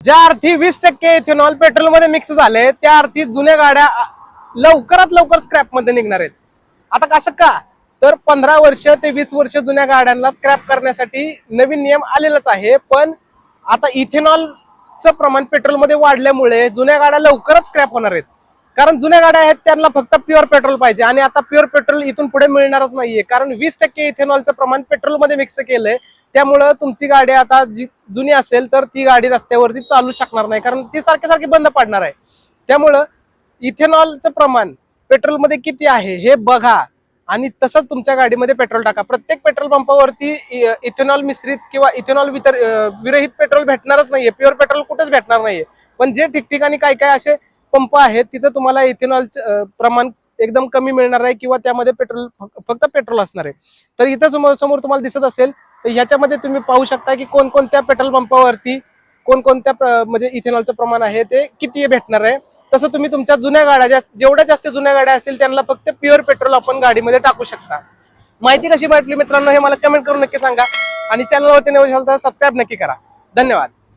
ज्या अर्थी 20% ethanol petrol मध्ये मिक्स झाले त्या अर्थी जुन्या गाड्या लवकरात लवकर स्क्रॅप मध्ये निघणार आहेत। आता कसं का, तर 15 वर्ष ते 20 वर्ष जुन्या गाड्यांना स्क्रॅप करण्यासाठी नवीन नियम आलेलाच आहे। पण आता इथेनॉलचं प्रमाण पेट्रोलमध्ये वाढल्यामुळे जुन्या गाड्या लवकरच स्क्रॅप होणार आहेत। कारण जुन्या गाड्या आहेत त्यांना फक्त प्युअर पेट्रोल पाहिजे आणि आता प्युअर पेट्रोल इथून पुढे मिळणारच नाहीये, कारण 20% इथेनॉलचं प्रमाण पेट्रोलमध्ये मिक्स केलंय। त्यामुळे तुमची गाडी आता जी जुनी असेल तर ती गाडी रस्त्यावरती चालू शकणार नाही, कारण ती सारखी सारखी बंद पडणार आहे। त्यामुळं इथेनॉलचं प्रमाण पेट्रोलमध्ये किती आहे हे बघा आणि तसंच तुमच्या गाडीमध्ये पेट्रोल टाका। प्रत्येक पेट्रोल पंपावरती इथेनॉल मिश्रित किंवा इथेनॉल विरहित पेट्रोल भेटणारच नाहीये, प्युअर पेट्रोल कुठेच भेटणार नाहीये। पण जे ठिकठिकाणी काय काय असे पंप आहेत तिथे तुम्हाला इथेनॉलचं प्रमाण एकदम कमी मिळणार आहे किंवा त्यामध्ये पेट्रोल फक्त पेट्रोल असणार आहे। तर इथं समोर तुम्हाला दिसत असेल तर ह्याच्यामध्ये तुम्ही पाहू शकता की कोणकोणत्या पेट्रोल पंपावरती कोणकोणत्या म्हणजे इथेनॉलचं प्रमाण आहे ते किती भेटणार आहे। तसं तुम्ही तुमच्या जुन्या गाड्या जेवढ्या जास्त जुन्या गाड्या असतील त्यांना फक्त प्युअर पेट्रोल आपण गाडीमध्ये टाकू शकता। माहिती कशी वाटली मित्रांनो हे मला कमेंट करून नक्की सांगा आणि चॅनलवरती नवीन असाल तर सबस्क्राईब नक्की करा। धन्यवाद।